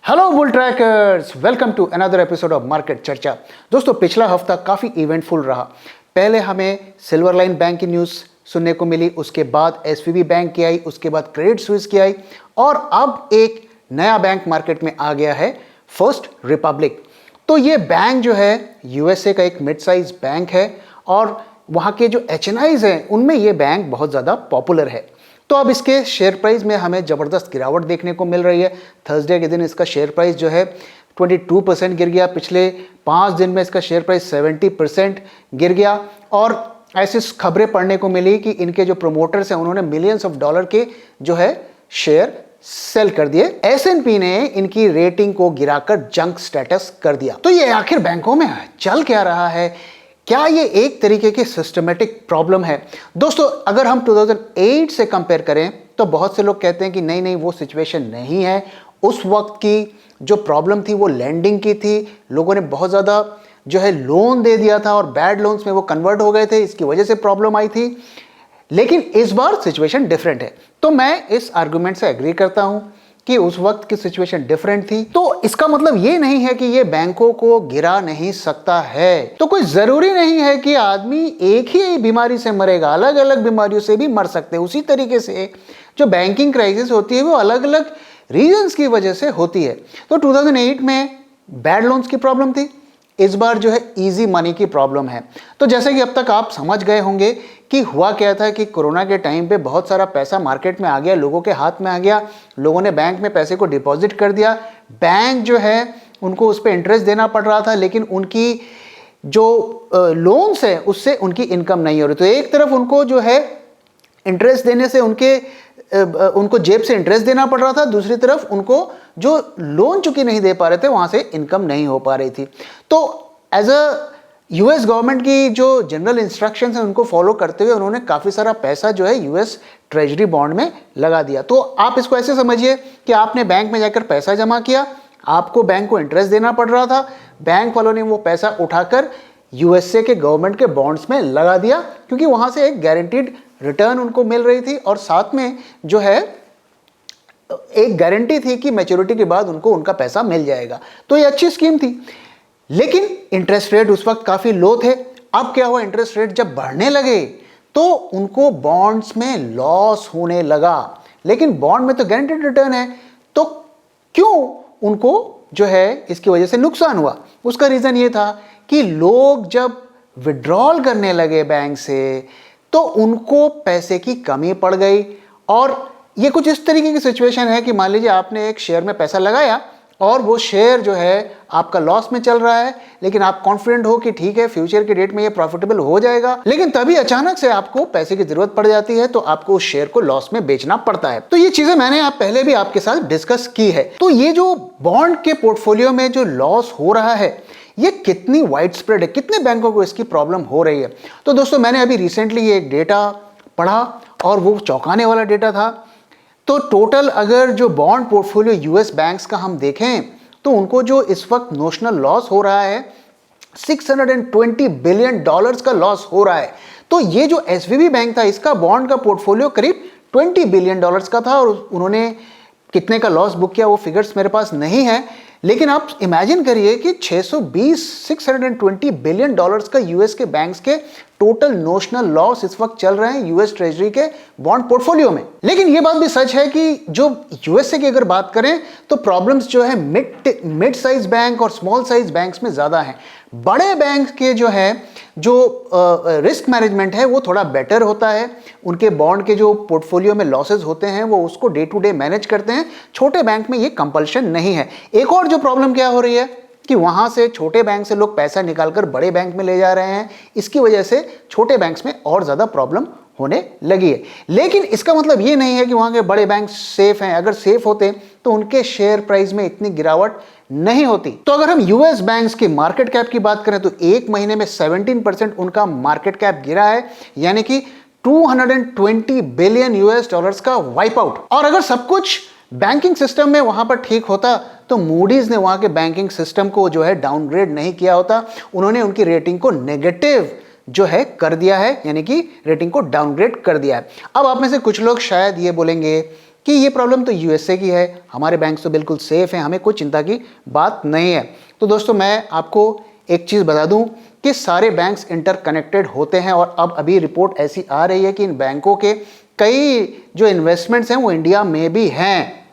Hello bull trackers, welcome to another episode of market चर्चा। दोस्तों, पिछला हफ्ता काफ़ी इवेंटफुल रहा। पहले हमें सिल्वर लाइन बैंक की न्यूज़ सुनने को मिली, उसके बाद एसवीबी बैंक की आई, उसके बाद क्रेडिट स्विस की आई और अब एक नया बैंक मार्केट में आ गया है, फर्स्ट रिपब्लिक। तो ये बैंक जो है यूएसए का एक मिड साइज बैंक है और वहाँ के जो एचएनआईज हैं उनमें ये बैंक बहुत ज़्यादा पॉपुलर है। तो अब इसके शेयर प्राइस में हमें ज़बरदस्त गिरावट देखने को मिल रही है। थर्सडे के दिन इसका शेयर प्राइस जो है 22% गिर गया। पिछले 5 दिन में इसका शेयर प्राइस 70% गिर गया और ऐसी खबरें पढ़ने को मिली कि इनके जो प्रोमोटर्स हैं उन्होंने मिलियंस ऑफ डॉलर के जो है शेयर सेल कर दिए। एसएनपी ने इनकी रेटिंग को गिराकर जंक स्टेटस कर दिया। तो ये आखिर बैंकों में चल क्या रहा है? क्या ये एक तरीके की सिस्टमेटिक प्रॉब्लम है? दोस्तों, अगर हम 2008 से कंपेयर करें तो बहुत से लोग कहते हैं कि नहीं वो सिचुएशन नहीं है। उस वक्त की जो प्रॉब्लम थी वो लैंडिंग की थी। लोगों ने बहुत ज़्यादा जो है लोन दे दिया था और बैड लोन्स में वो कन्वर्ट हो गए थे, इसकी वजह से प्रॉब्लम आई थी। लेकिन इस बार सिचुएशन डिफरेंट है। तो मैं इस आर्गुमेंट से एग्री करता हूं कि उस वक्त की सिचुएशन डिफरेंट थी। तो इसका मतलब ये नहीं है कि ये बैंकों को गिरा नहीं सकता है। तो कोई जरूरी नहीं है कि आदमी एक ही बीमारी से मरेगा, अलग अलग बीमारियों से भी मर सकते हैं। उसी तरीके से जो बैंकिंग क्राइसिस होती है वो अलग अलग रीजंस की वजह से होती है। तो 2008 में बैड लोन्स की प्रॉब्लम थी, इस बार जो है इजी मनी की प्रॉब्लम है। तो जैसे कि अब तक आप समझ गए होंगे कि हुआ क्या था कि कोरोना के टाइम पे बहुत सारा पैसा मार्केट में आ गया, लोगों के हाथ में आ गया, लोगों ने बैंक में पैसे को डिपॉजिट कर दिया। बैंक जो है उनको उस पर इंटरेस्ट देना पड़ रहा था, लेकिन उनकी जो लोन्स है उससे उनकी इनकम नहीं हो रही। तो एक तरफ उनको जो है इंटरेस्ट देने से उनको जेब से इंटरेस्ट देना पड़ रहा था, दूसरी तरफ उनको जो लोन चुकी नहीं दे पा रहे थे वहां से इनकम नहीं हो पा रही थी। तो एज अ यूएस गवर्नमेंट की जो जनरल इंस्ट्रक्शंस हैं उनको फॉलो करते हुए उन्होंने काफ़ी सारा पैसा जो है यूएस ट्रेजरी बॉन्ड में लगा दिया। तो आप इसको ऐसे समझिए कि आपने बैंक में जाकर पैसा जमा किया, आपको बैंक को इंटरेस्ट देना पड़ रहा था, बैंक वालों ने वो पैसा उठाकर यूएसए के गवर्नमेंट के बॉन्ड्स में लगा दिया, क्योंकि वहां से एक गारंटीड रिटर्न उनको मिल रही थी और साथ में जो है एक गारंटी थी कि मैच्योरिटी के बाद उनको उनका पैसा मिल जाएगा। तो ये अच्छी स्कीम थी, लेकिन इंटरेस्ट रेट उस वक्त काफी लो थे। अब क्या हुआ, इंटरेस्ट रेट जब बढ़ने लगे तो उनको बॉन्ड्स में लॉस होने लगा। लेकिन बॉन्ड में तो गारंटीड रिटर्न है, तो क्यों उनको जो है इसकी वजह से नुकसान हुआ? उसका रीजन ये था कि लोग जब विड्रॉल करने लगे बैंक से तो उनको पैसे की कमी पड़ गई। और ये कुछ इस तरीके की सिचुएशन है कि मान लीजिए आपने एक शेयर में पैसा लगाया और वो शेयर जो है आपका लॉस में चल रहा है, लेकिन आप कॉन्फिडेंट हो कि ठीक है फ्यूचर के डेट में ये प्रॉफिटेबल हो जाएगा, लेकिन तभी अचानक से आपको पैसे की जरूरत पड़ जाती है तो आपको उस शेयर को लॉस में बेचना पड़ता है। तो ये चीजें मैंने आप पहले भी आपके साथ डिस्कस की है। तो ये जो बॉन्ड के पोर्टफोलियो में जो लॉस हो रहा है ये कितनी वाइड स्प्रेड है, कितने बैंकों को इसकी प्रॉब्लम हो रही है? तो दोस्तों, मैंने अभी रिसेंटली ये एक डेटा पढ़ा और वो चौंकाने वाला डेटा था। तो टोटल अगर जो बॉन्ड पोर्टफोलियो यूएस बैंक्स का हम देखें तो उनको जो इस वक्त नोशनल लॉस हो रहा है 620 बिलियन डॉलर्स का लॉस हो रहा है। तो ये जो एसवीबी बैंक था इसका बॉन्ड का पोर्टफोलियो करीब 20 बिलियन डॉलर्स का था और उन्होंने कितने का लॉस बुक किया वो फिगर्स मेरे पास नहीं है, लेकिन आप इमेजिन करिए कि 620 बिलियन डॉलर्स का यूएस के बैंक्स के टोटल नोशनल लॉस इस वक्त चल रहे हैं यूएस ट्रेजरी के बॉन्ड पोर्टफोलियो में। लेकिन ये बात भी सच है कि जो यूएसए की अगर बात करें तो प्रॉब्लम्स जो है मिड साइज बैंक और स्मॉल साइज बैंक्स में ज्यादा हैं। बड़े बैंक के जो है जो रिस्क मैनेजमेंट है वो थोड़ा बेटर होता है, उनके बॉन्ड के जो पोर्टफोलियो में लॉसेज होते हैं वो उसको डे टू डे मैनेज करते हैं। छोटे बैंक में ये कंपल्शन नहीं है। एक और जो प्रॉब्लम क्या हो रही है कि वहां से छोटे बैंक से लोग पैसा निकालकर बड़े बैंक में ले जा रहे हैं, इसकी वजह से छोटे बैंक्स में और ज्यादा प्रॉब्लम होने लगी है। लेकिन इसका मतलब ये नहीं है कि वहां के बड़े बैंक सेफ हैं। अगर सेफ होते तो उनके शेयर प्राइस में इतनी गिरावट नहीं होती। तो अगर हम यूएस बैंक्स की मार्केट कैप की बात करें तो एक महीने में 17% उनका मार्केट कैप गिरा है, यानी कि 220 बिलियन यूएस डॉलर्स का वाइप आउट। और अगर सब कुछ बैंकिंग सिस्टम में वहां पर ठीक होता तो मूडीज ने वहां के बैंकिंग सिस्टम को जो है डाउनग्रेड नहीं किया होता, उन्होंने उनकी रेटिंग को नेगेटिव जो है कर दिया है, यानी कि रेटिंग को डाउनग्रेड कर दिया है। अब आप में से कुछ लोग शायद ये बोलेंगे कि ये प्रॉब्लम तो यूएसए की है, हमारे बैंक तो बिल्कुल सेफ हैं, हमें कोई चिंता की बात नहीं है। तो दोस्तों मैं आपको एक चीज़ बता दूं कि सारे बैंक्स इंटरकनेक्टेड होते हैं और अब अभी रिपोर्ट ऐसी आ रही है कि इन बैंकों के कई जो इन्वेस्टमेंट्स हैं वो इंडिया में भी हैं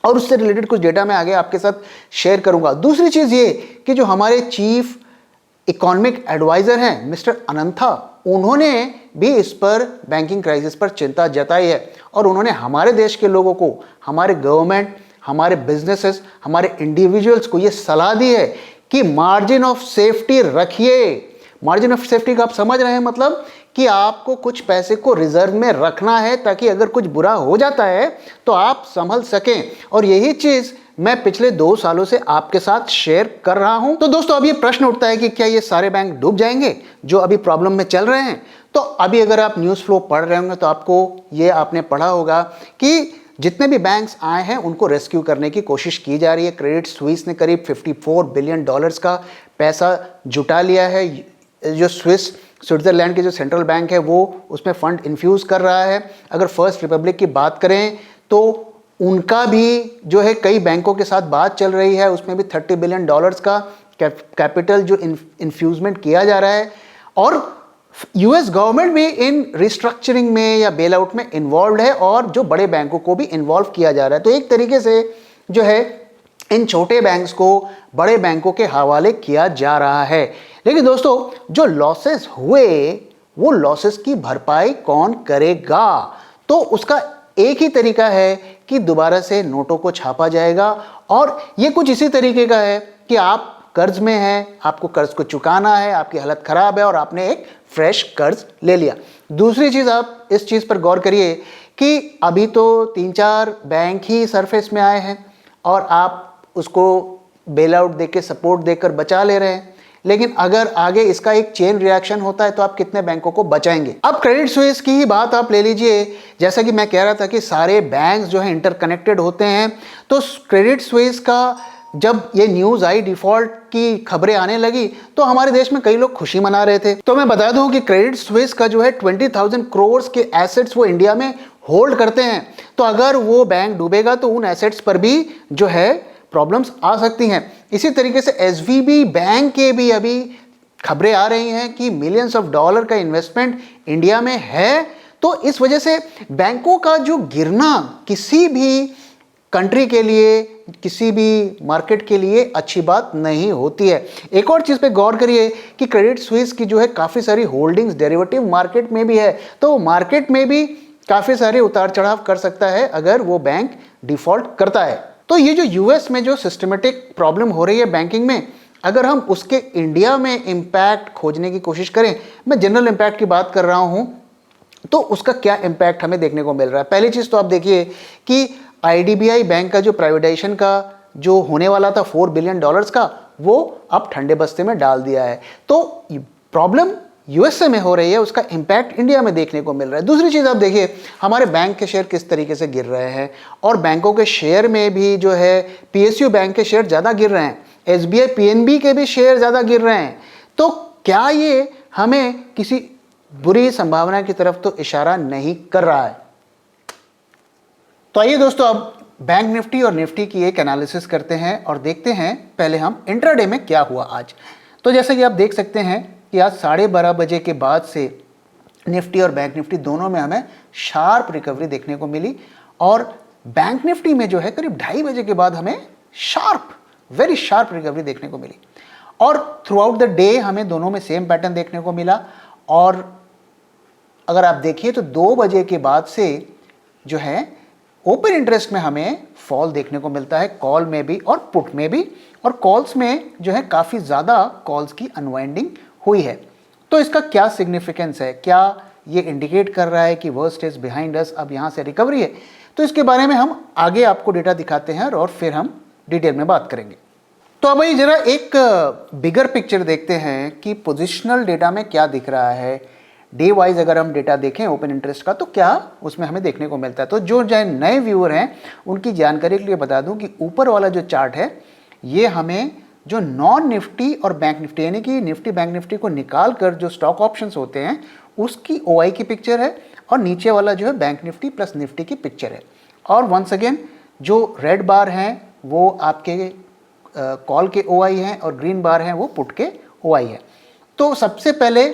और उससे रिलेटेड कुछ डेटा मैं आगे आपके साथ शेयर करूंगा। दूसरी चीज़ ये कि जो हमारे चीफ इकोनॉमिक एडवाइजर हैं मिस्टर अनंथा, उन्होंने भी इस पर बैंकिंग क्राइसिस पर चिंता जताई है और उन्होंने हमारे देश के लोगों को, हमारे गवर्नमेंट, हमारे बिजनेसेस, हमारे इंडिविजुअल्स को ये सलाह दी है कि मार्जिन ऑफ सेफ्टी रखिए। मार्जिन ऑफ सेफ्टी का आप समझ रहे हैं, मतलब कि आपको कुछ पैसे को रिजर्व में रखना है ताकि अगर कुछ बुरा हो जाता है तो आप संभल सकें। और यही चीज़ मैं पिछले 2 सालों से आपके साथ शेयर कर रहा हूं। तो दोस्तों अब ये प्रश्न उठता है कि क्या ये सारे बैंक डूब जाएंगे जो अभी प्रॉब्लम में चल रहे हैं? तो अभी अगर आप न्यूज़ फ्लो पढ़ रहे होंगे तो आपने पढ़ा होगा कि जितने भी बैंक्स आए हैं उनको रेस्क्यू करने की कोशिश की जा रही है। क्रेडिट स्विस ने करीब $54 बिलियन का पैसा जुटा लिया है। जो स्विट्जरलैंड के जो सेंट्रल बैंक है वो उसमें फंड इन्फ्यूज़ कर रहा है। अगर फर्स्ट रिपब्लिक की बात करें तो उनका भी जो है कई बैंकों के साथ बात चल रही है, उसमें भी $30 बिलियन का कैपिटल जो इन्फ्यूजमेंट किया जा रहा है और यूएस गवर्नमेंट भी इन रिस्ट्रक्चरिंग में या बेल आउट में इन्वॉल्व है और जो बड़े बैंकों को भी इन्वॉल्व किया जा रहा है। तो एक तरीके से जो है इन छोटे बैंक्स को बड़े बैंकों के हवाले किया जा रहा है। लेकिन दोस्तों जो लॉसेस हुए वो लॉसेस की भरपाई कौन करेगा? तो उसका एक ही तरीका है कि दोबारा से नोटों को छापा जाएगा और ये कुछ इसी तरीके का है कि आप कर्ज में हैं, आपको कर्ज को चुकाना है, आपकी हालत खराब है और आपने एक फ्रेश कर्ज ले लिया। दूसरी चीज़, आप इस चीज़ पर गौर करिए कि अभी तो 3-4 बैंक ही सरफेस में आए हैं और आप उसको बेल आउट देके, सपोर्ट देकर बचा ले रहे हैं। लेकिन अगर आगे इसका एक चेन रिएक्शन होता है तो आप कितने बैंकों को बचाएंगे? अब क्रेडिट स्विस की ही बात आप ले लीजिए। जैसा कि मैं कह रहा था कि सारे बैंक्स जो हैं इंटरकनेक्टेड होते हैं, तो क्रेडिट स्विस का जब ये न्यूज़ आई, डिफॉल्ट की खबरें आने लगी, तो हमारे देश में कई लोग खुशी मना रहे थे। तो मैं बता दूं कि क्रेडिट स्विस का जो है 20,000 करोड़ के एसेट्स वो इंडिया में होल्ड करते हैं। तो अगर वो बैंक डूबेगा तो उन एसेट्स पर भी जो है प्रॉब्लम्स आ सकती हैं। इसी तरीके से एसवीबी बैंक के भी अभी खबरें आ रही हैं कि मिलियंस ऑफ डॉलर का इन्वेस्टमेंट इंडिया में है। तो इस वजह से बैंकों का जो गिरना किसी भी कंट्री के लिए, किसी भी मार्केट के लिए अच्छी बात नहीं होती है। एक और चीज़ पे गौर करिए कि क्रेडिट स्विस की जो है काफ़ी सारी होल्डिंग्स डेरिवेटिव मार्केट में भी है, तो मार्केट में भी काफ़ी सारे उतार चढ़ाव कर सकता है अगर वो बैंक डिफॉल्ट करता है। तो ये जो यूएस में जो सिस्टमेटिक प्रॉब्लम हो रही है बैंकिंग में, अगर हम उसके इंडिया में इम्पैक्ट खोजने की कोशिश करें, मैं जनरल इम्पैक्ट की बात कर रहा हूँ, तो उसका क्या इम्पैक्ट हमें देखने को मिल रहा है। पहली चीज़ तो आप देखिए कि आईडीबीआई बैंक का जो प्राइवेटाइजेशन का जो होने वाला था $4 बिलियन का, वो अब ठंडे बस्ते में डाल दिया है। तो प्रॉब्लम यूएसए में हो रही है, उसका इम्पैक्ट इंडिया में देखने को मिल रहा है। दूसरी चीज़ आप देखिए हमारे बैंक के शेयर किस तरीके से गिर रहे हैं और बैंकों के शेयर में भी जो है पीएसयू बैंक के शेयर ज़्यादा गिर रहे हैं, एसबीआई पीएनबी के भी शेयर ज़्यादा गिर रहे हैं। तो क्या ये हमें किसी बुरी संभावना की तरफ तो इशारा नहीं कर रहा है? तो आइए दोस्तों अब बैंक निफ्टी और निफ्टी की एक एनालिसिस करते हैं और देखते हैं पहले हम इंट्राडे में क्या हुआ आज। तो जैसे कि आप देख सकते हैं कि आज 12:30 बजे के बाद से निफ्टी और बैंक निफ्टी दोनों में हमें शार्प रिकवरी देखने को मिली और बैंक निफ्टी में जो है करीब 2:30 बजे के बाद हमें वेरी शार्प रिकवरी देखने को मिली और थ्रू आउट द डे हमें दोनों में सेम पैटर्न देखने को मिला। और अगर आप देखिए तो 2 बजे के बाद से जो है ओपन इंटरेस्ट में हमें फॉल देखने को मिलता है, कॉल में भी और पुट में भी, और कॉल्स में जो है काफ़ी ज़्यादा कॉल्स की अनवाइंडिंग हुई है। तो इसका क्या सिग्निफिकेंस है? क्या ये इंडिकेट कर रहा है कि वर्स्ट इज बिहाइंड अस, अब यहाँ से रिकवरी है? तो इसके बारे में हम आगे आपको डेटा दिखाते हैं और फिर हम डिटेल में बात करेंगे। तो अब भाई जरा एक बिगर पिक्चर देखते हैं कि पोजिशनल डेटा में क्या दिख रहा है। डे वाइज अगर हम डेटा देखें ओपन इंटरेस्ट का तो क्या उसमें हमें देखने को मिलता है। तो जो नए व्यूअर हैं उनकी जानकारी के लिए बता दूं कि ऊपर वाला जो चार्ट है ये हमें जो नॉन निफ्टी और बैंक निफ्टी यानी कि निफ्टी बैंक निफ्टी को निकाल कर जो स्टॉक ऑप्शंस होते हैं उसकी ओआई की पिक्चर है और नीचे वाला जो है बैंक निफ्टी प्लस निफ्टी की पिक्चर है। और वंस अगेन जो रेड बार हैं वो आपके कॉल के ओआई हैं और ग्रीन बार हैं वो पुट के ओआई है। तो सबसे पहले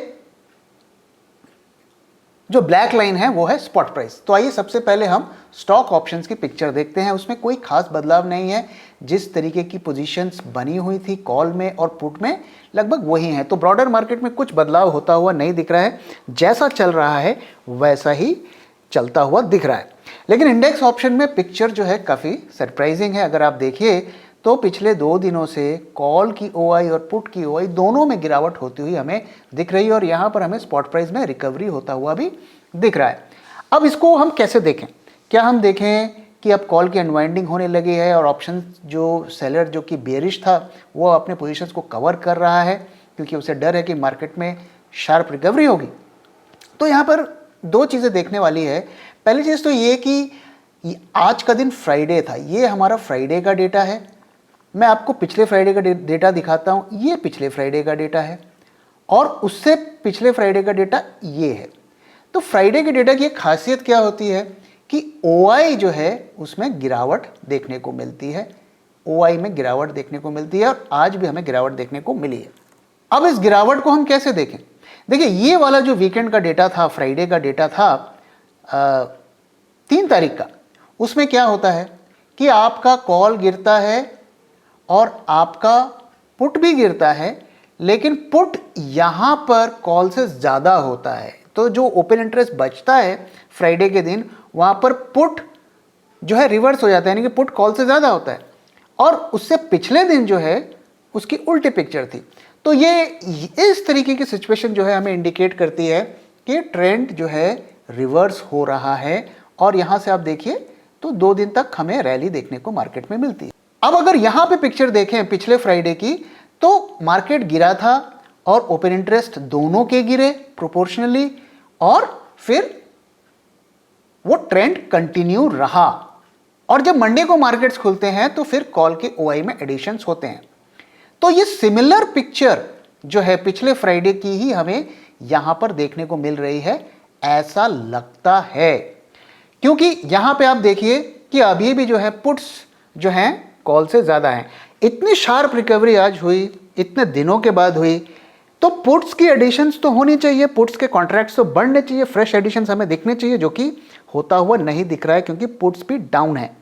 जो ब्लैक लाइन है वो है स्पॉट प्राइस। तो आइए सबसे पहले हम स्टॉक ऑप्शंस की पिक्चर देखते हैं। उसमें कोई खास बदलाव नहीं है, जिस तरीके की पोजीशंस बनी हुई थी कॉल में और पुट में लगभग वही है। तो ब्रॉडर मार्केट में कुछ बदलाव होता हुआ नहीं दिख रहा है, जैसा चल रहा है वैसा ही चलता हुआ दिख रहा है। लेकिन इंडेक्स ऑप्शन में पिक्चर जो है काफ़ी सरप्राइजिंग है। अगर आप देखिए तो पिछले 2 दिनों से कॉल की ओआई और पुट की ओआई दोनों में गिरावट होती हुई हमें दिख रही है और यहाँ पर हमें स्पॉट प्राइस में रिकवरी होता हुआ भी दिख रहा है। अब इसको हम कैसे देखें? क्या हम देखें कि अब कॉल की अनवाइंडिंग होने लगी है और ऑप्शन जो सेलर जो कि बेरिश था वो अपने पोजीशंस को कवर कर रहा है क्योंकि उसे डर है कि मार्केट में शार्प रिकवरी होगी? तो यहाँ पर 2 चीज़ें देखने वाली है। पहली चीज़ तो ये कि आज का दिन फ्राइडे था, ये हमारा फ्राइडे का डेटा है। मैं आपको पिछले फ्राइडे का डेटा दिखाता हूँ, ये पिछले फ्राइडे का डेटा है और उससे पिछले फ्राइडे का डेटा ये है। तो फ्राइडे के डेटा की एक खासियत क्या होती है कि ओआई जो है उसमें गिरावट देखने को मिलती है, ओआई में गिरावट देखने को मिलती है और आज भी हमें गिरावट देखने को मिली है। अब इस गिरावट को हम कैसे देखें? देखिए, ये वाला जो वीकेंड का डेटा था, फ्राइडे का डेटा था 3 तारीख का, उसमें क्या होता है कि आपका कॉल गिरता है और आपका पुट भी गिरता है, लेकिन पुट यहाँ पर कॉल से ज़्यादा होता है। तो जो ओपन इंटरेस्ट बचता है फ्राइडे के दिन, वहाँ पर पुट जो है रिवर्स हो जाता है, यानी कि पुट कॉल से ज़्यादा होता है और उससे पिछले दिन जो है उसकी उल्टी पिक्चर थी। तो ये इस तरीके की सिचुएशन जो है हमें इंडिकेट करती है कि ट्रेंड जो है रिवर्स हो रहा है और यहाँ से आप देखिए तो 2 दिन तक हमें रैली देखने को मार्केट में मिलती है। अब अगर यहाँ पे पिक्चर देखें पिछले फ्राइडे की, तो मार्केट गिरा था और ओपन इंटरेस्ट दोनों के गिरे प्रोपोर्शनली और फिर वो ट्रेंड कंटिन्यू रहा। और जब मंडे को मार्केट्स खुलते हैं तो फिर कॉल के ओआई में एडिशंस होते हैं। तो ये सिमिलर पिक्चर जो है पिछले फ्राइडे की ही हमें यहां पर देखने को मिल रही है, ऐसा लगता है। क्योंकि यहां पे आप देखिए कि अभी भी जो है पुट्स जो हैं कॉल से ज़्यादा हैं। इतनी शार्प रिकवरी आज हुई, इतने दिनों के बाद हुई, तो पुट्स की एडिशंस तो होनी चाहिए, पुट्स के कॉन्ट्रैक्ट्स तो बढ़ने चाहिए, फ्रेश एडिशंस हमें दिखने चाहिए, जो कि होता हुआ नहीं दिख रहा है क्योंकि पुट्स भी डाउन है।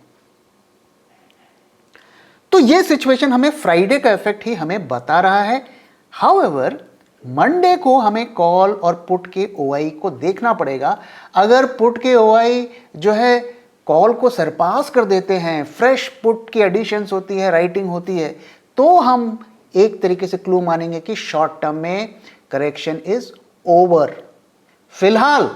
तो ये सिचुएशन हमें फ्राइडे का इफेक्ट ही हमें बता रहा है। हाउएवर मंडे को हमें कॉल और पुट के ओआई को देखना पड़ेगा। अगर पुट के ओआई जो है कॉल को सरपास कर देते हैं, फ्रेश पुट की एडिशंस होती है, राइटिंग होती है, तो हम एक तरीके से क्लू मानेंगे कि शॉर्ट टर्म में करेक्शन इज ओवर। फिलहाल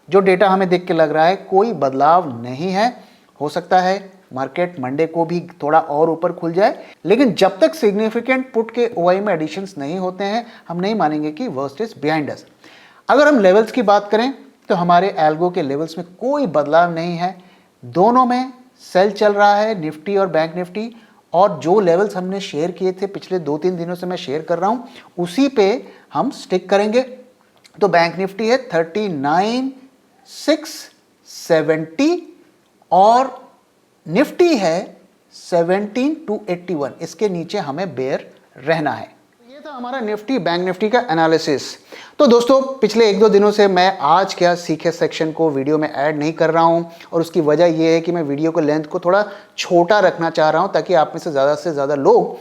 जो डेटा हमें देख के लग रहा है कोई बदलाव नहीं है। हो सकता है मार्केट मंडे को भी थोड़ा और ऊपर खुल जाए, लेकिन जब तक सिग्निफिकेंट पुट के ओआई में एडिशंस नहीं होते हैं हम नहीं मानेंगे कि वर्स्ट इज बिहाइंड अस। अगर हम लेवल्स की बात करें तो हमारे एल्गो के लेवल्स में कोई बदलाव नहीं है, दोनों में सेल चल रहा है, निफ्टी और बैंक निफ्टी। और जो लेवल्स हमने शेयर किए थे पिछले 2-3 दिनों से मैं शेयर कर रहा हूं, उसी पे हम स्टिक करेंगे। तो बैंक निफ्टी है 39,670 और निफ्टी है 17,281। इसके नीचे हमें बेयर रहना है। ये था हमारा निफ्टी बैंक निफ्टी का एनालिसिस। तो दोस्तों पिछले 1-2 दिनों से मैं आज क्या सीखे सेक्शन को वीडियो में ऐड नहीं कर रहा हूं और उसकी वजह यह है कि मैं वीडियो को लेंथ को थोड़ा छोटा रखना चाह रहा हूं ताकि आप में से ज़्यादा लोग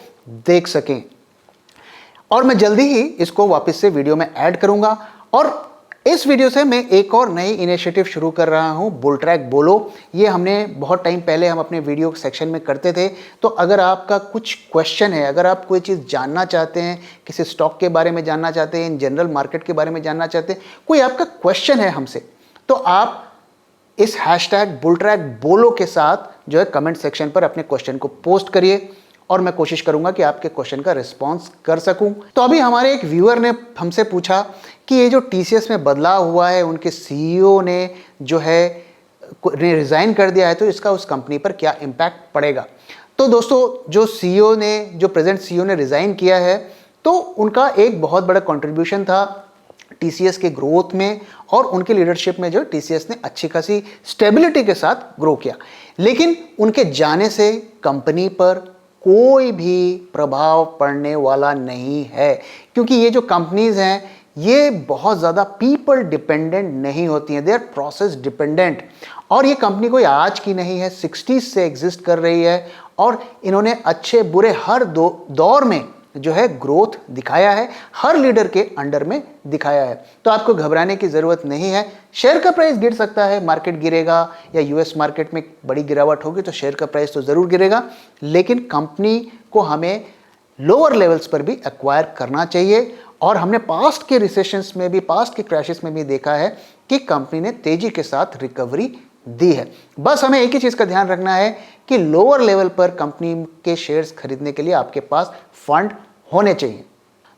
देख सकें। और मैं जल्दी ही इसको वापस से वीडियो में ऐड करूंगा। और इस वीडियो से मैं एक और नई इनिशिएटिव शुरू कर रहा हूं, बुल ट्रैक बोलो। ये हमने बहुत टाइम पहले हम अपने वीडियो सेक्शन में करते थे। तो अगर आपका कुछ क्वेश्चन है, अगर आप कोई चीज़ जानना चाहते हैं, किसी स्टॉक के बारे में जानना चाहते हैं, इन जनरल मार्केट के बारे में जानना चाहते हैं, कोई आपका क्वेश्चन है हमसे, तो आप इस हैशटैग बुल ट्रैक बोलो के साथ जो है कमेंट सेक्शन पर अपने क्वेश्चन को पोस्ट करिए और मैं कोशिश करूंगा कि आपके क्वेश्चन का रिस्पांस कर सकूं। तो अभी हमारे एक व्यूअर ने हमसे पूछा कि ये जो टीसीएस में बदलाव हुआ है, उनके सीईओ ने जो है रिजाइन कर दिया है, तो इसका उस कंपनी पर क्या इम्पैक्ट पड़ेगा। तो दोस्तों जो प्रेजेंट सीईओ ने रिजाइन किया है, तो उनका एक बहुत बड़ा कंट्रीब्यूशन था टीसीएस के ग्रोथ में और उनके लीडरशिप में जो टीसीएस ने अच्छी खासी स्टेबिलिटी के साथ ग्रो किया। लेकिन उनके जाने से कंपनी पर कोई भी प्रभाव पड़ने वाला नहीं है, क्योंकि ये जो कंपनीज हैं ये बहुत ज़्यादा पीपल डिपेंडेंट नहीं होती हैं, दे आर प्रोसेस डिपेंडेंट। और ये कंपनी कोई आज की नहीं है, 60s से एग्जिस्ट कर रही है और इन्होंने अच्छे बुरे हर दौर में जो है ग्रोथ दिखाया है, हर लीडर के अंडर में दिखाया है। तो आपको घबराने की ज़रूरत नहीं है। शेयर का प्राइस गिर सकता है, मार्केट गिरेगा या यूएस मार्केट में बड़ी गिरावट होगी तो शेयर का प्राइस तो ज़रूर गिरेगा, लेकिन कंपनी को हमें लोअर लेवल्स पर भी एक्वायर करना चाहिए। और हमने पास्ट के रिसेशंस में भी, पास्ट के क्रैशेस में भी देखा है कि कंपनी ने तेजी के साथ रिकवरी दी है। बस हमें एक ही चीज़ का ध्यान रखना है कि लोअर लेवल पर कंपनी के शेयर्स खरीदने के लिए आपके पास फंड होने चाहिए।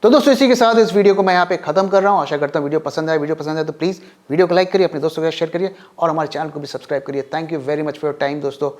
तो दोस्तों इसी के साथ इस वीडियो को मैं यहाँ पे खत्म कर रहा हूँ। आशा करता हूँ वीडियो पसंद आए तो प्लीज़ वीडियो को लाइक करिए, अपने दोस्तों के साथ शेयर करिए और हमारे चैनल को भी सब्सक्राइब करिए। Thank you very much for your time दोस्तों।